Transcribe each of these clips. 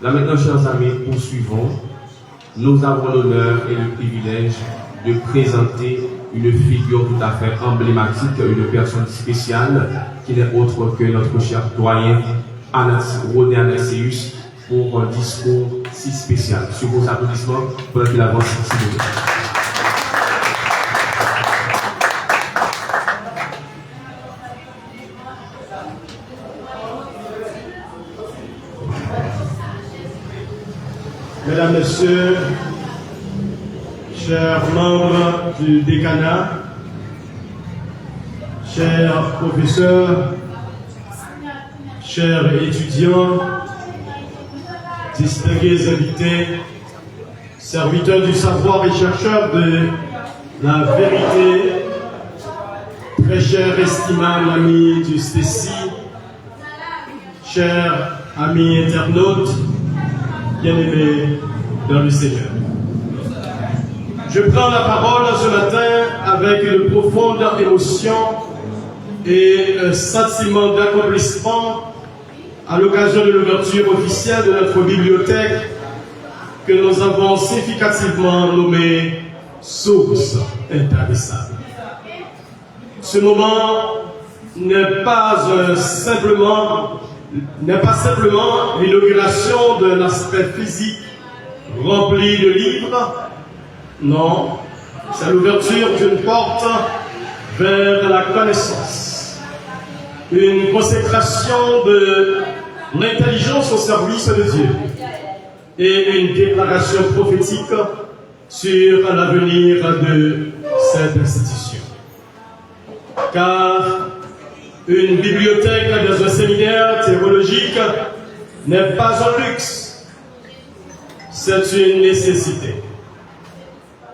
Là maintenant, chers amis, poursuivons. Nous avons l'honneur et le privilège de présenter une figure tout à fait emblématique, une personne spéciale, qui n'est autre que notre cher doyen Rodé Anaseus, pour un discours si spécial. Sur vos applaudissements pour qu'il avance, s'il vous plaît. Mesdames, Messieurs, chers membres du décanat, chers professeurs, chers étudiants, distingués invités, serviteurs du savoir et chercheurs de la vérité, très cher estimable ami du STECI, chers amis internautes, bien-aimés dans le Seigneur. Je prends la parole ce matin avec une profonde émotion et un sentiment d'accomplissement à l'occasion de l'ouverture officielle de notre bibliothèque que nous avons significativement nommée Source intarissable. Ce moment n'est pas simplement l'inauguration d'un aspect physique rempli de livres. Non, c'est l'ouverture d'une porte vers la connaissance. Une consécration de l'intelligence au service de Dieu. Et une déclaration prophétique sur l'avenir de cette institution. Car une bibliothèque dans un séminaire théologique n'est pas un luxe, c'est une nécessité.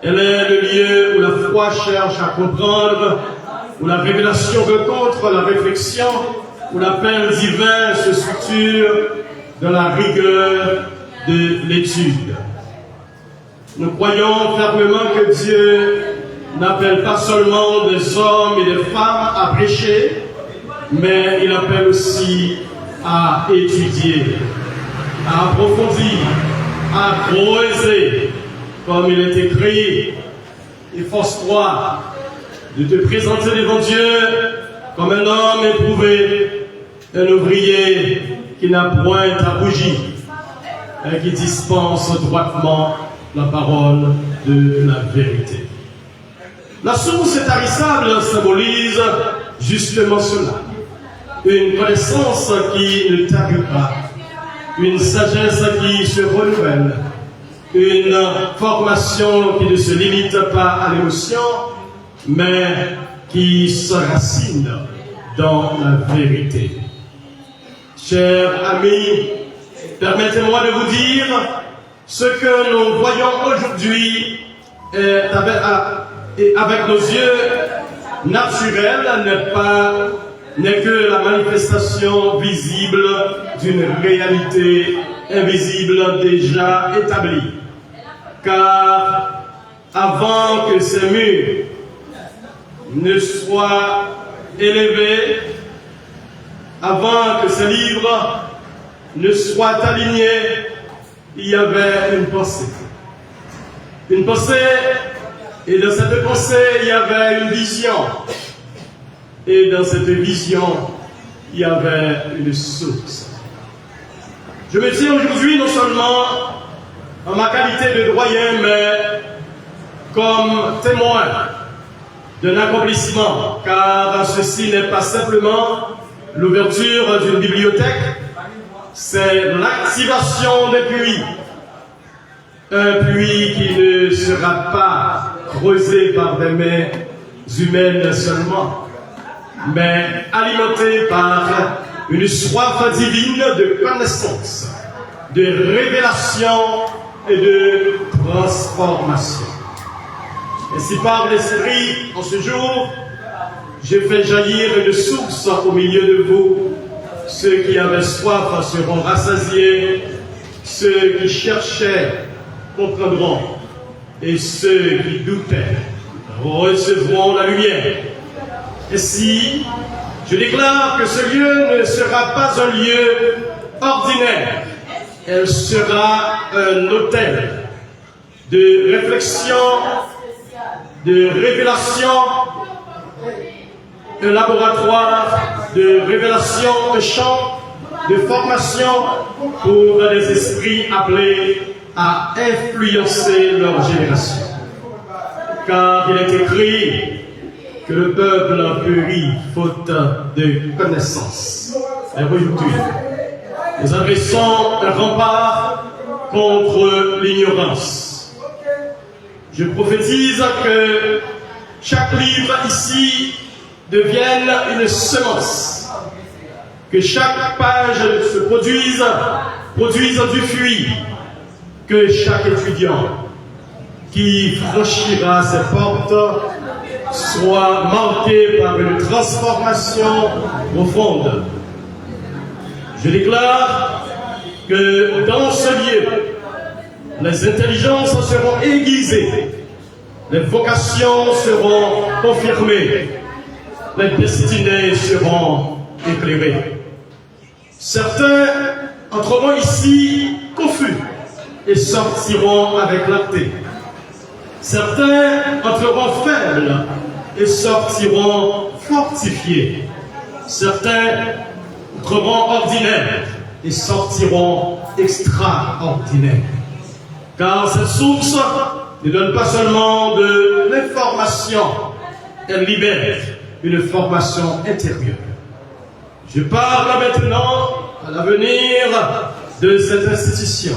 Elle est le lieu où la foi cherche à comprendre, où la révélation rencontre la réflexion, où l'appel divin se structure dans la rigueur de l'étude. Nous croyons fermement que Dieu n'appelle pas seulement des hommes et des femmes à prêcher, mais il appelle aussi à étudier, à approfondir, à creuser, comme il est écrit, efforce-toi de te présenter devant Dieu comme un homme éprouvé, un ouvrier qui n'a point à rougir et qui dispense droitement la parole de la vérité. La source intarissable symbolise justement cela. Une connaissance qui ne tarit pas, une sagesse qui se renouvelle, une formation qui ne se limite pas à l'émotion, mais qui se racine dans la vérité. Chers amis, permettez-moi de vous dire ce que nous voyons aujourd'hui avec nos yeux naturels n'est que la manifestation visible d'une réalité invisible déjà établie. Car avant que ces murs ne soient élevés, avant que ces livres ne soient alignés, il y avait une pensée. Une pensée, et dans cette pensée, il y avait une vision. Et dans cette vision, il y avait une source. Je me tiens aujourd'hui non seulement en ma qualité de doyen, mais comme témoin d'un accomplissement, car ceci n'est pas simplement l'ouverture d'une bibliothèque, c'est l'activation des puits. Un puits qui ne sera pas creusé par des mains humaines seulement, mais alimenté par une soif divine de connaissance, de révélation et de transformation. Ainsi par l'Esprit, en ce jour, j'ai fait jaillir une source au milieu de vous. Ceux qui avaient soif seront rassasiés, ceux qui cherchaient comprendront, et ceux qui doutaient recevront la lumière. Ainsi, je déclare que ce lieu ne sera pas un lieu ordinaire, elle sera un hôtel de réflexion, de révélation, un laboratoire de révélation, de chant, de formation pour les esprits appelés à influencer leur génération. Car il est écrit que le peuple périt faute de connaissance. Et aujourd'hui, nous adressons un rempart contre l'ignorance. Je prophétise que chaque livre ici devienne une semence, que chaque page se produise du fruit, que chaque étudiant qui franchira ces portes soit marqué par une transformation profonde. Je déclare que dans ce lieu, les intelligences seront aiguisées, les vocations seront confirmées, les destinées seront éclairées. Certains entreront ici confus et sortiront avec clarté. Certains entreront faibles et sortiront fortifiés. Certains entreront ordinaires et sortiront extraordinaires. Car cette source ne donne pas seulement de l'information, elle libère une formation intérieure. Je parle maintenant à l'avenir de cette institution.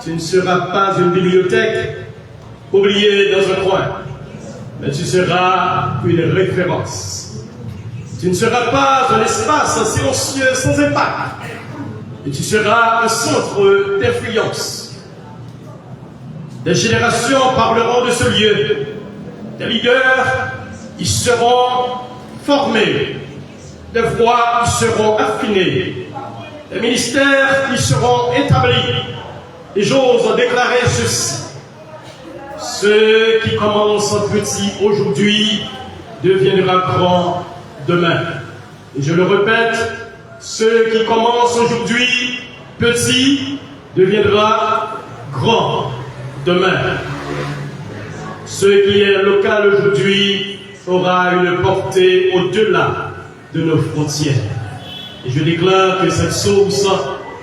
Tu ne seras pas une bibliothèque oubliée dans un coin, mais tu seras une référence. Tu ne seras pas un espace silencieux sans impact, mais tu seras un centre d'influence. Des générations parleront de ce lieu. Des leaders y seront formés. Des voix y seront affinées. Des ministères y seront établis. Et j'ose déclarer ceci. Ce qui commence petit aujourd'hui deviendra grand demain. Et je le répète, ce qui commence aujourd'hui petit deviendra grand demain. Ce qui est local aujourd'hui aura une portée au-delà de nos frontières. Et je déclare que cette source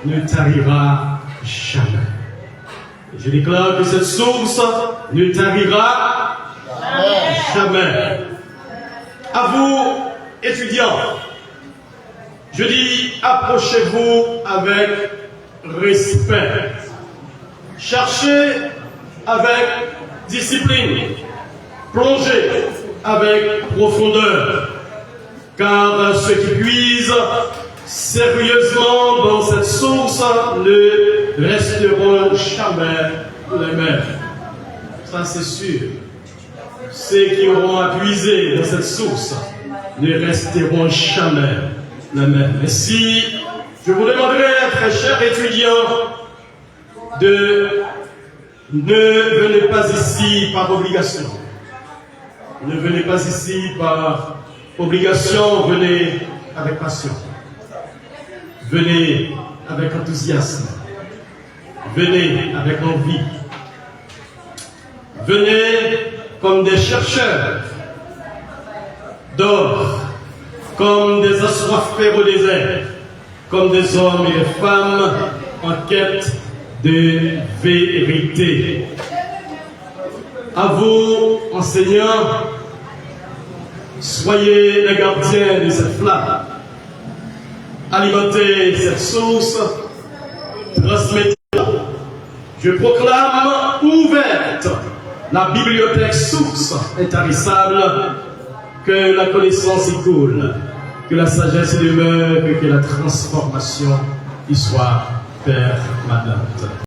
ne tarira jamais. Et je déclare que cette source ne tarira jamais. À vous, étudiants, je dis approchez-vous avec respect. Cherchez avec discipline. Plongez avec profondeur. Car ceux qui puisent sérieusement dans cette source ne resteront jamais les mêmes. Ça c'est sûr. Ceux qui auront à puiser dans cette source ne resteront jamais les mêmes. Et si je vous demanderais, très chers étudiants, ne venez pas ici par obligation. Ne venez pas ici par obligation, venez avec passion. Venez avec enthousiasme. Venez avec envie. Venez comme des chercheurs d'or, comme des assoiffés au désert, comme des hommes et des femmes en quête de vérité. À vous, enseignants, soyez les gardiens de cette flamme. Alimentez cette source, transmettez. Je proclame ouverte la bibliothèque source intarissable, que la connaissance y coule, que la sagesse y demeure, que la transformation y soit permanente.